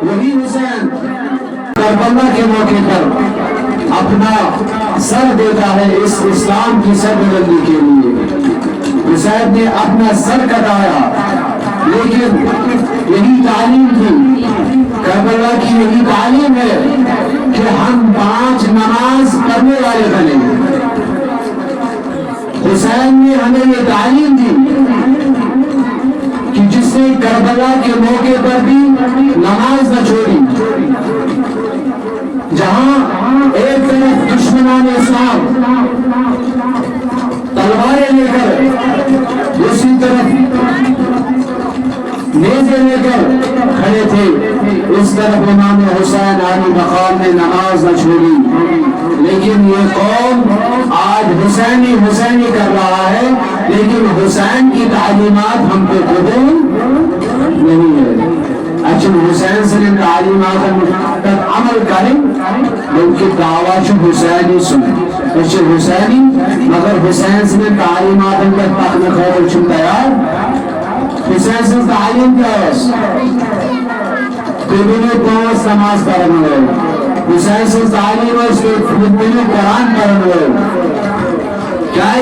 وہی حسین کربلا کے موقع پر اپنا سر دیتا ہے اس اسلام کی سربلندی کے لیے۔ حسین نے اپنا سر کٹایا، لیکن یہی تعلیم تھی کربلا کی، یہی تعلیم ہے کہ ہم 5 نماز پڑھنے والے بنیں۔ حسین نے ہمیں یہ تعلیم دی کہ جس نے کربلا کے موقع پر بھی نماز نہ چھوڑی، جہاں ایک طرف دشمنان اسلام تلواریں لے کر، دوسری طرف نیزے لے کر کھڑے تھے، اس طرف امام حسین علی مقام نے نماز نہ چھوڑی۔ لیکن یہ قوم آج حسینی کر رہا ہے، لیکن حسین کی تعلیمات ہم کو قبول نہیں ہے۔ اچھا حسین سے تعلیمات پر عمل کریں، لیکن دعوت حسینی سنیں، اچھا حسینی مگر حسین سے تعلیمات پر پکنے خور چھو تیار۔ حسین سے تعلیم کیا ہے؟ قبل 5 نماز پڑھنے ہوئے۔ حسین سے تعلیم ہے اس کے قرآن پڑھنے ہوئے۔ کیا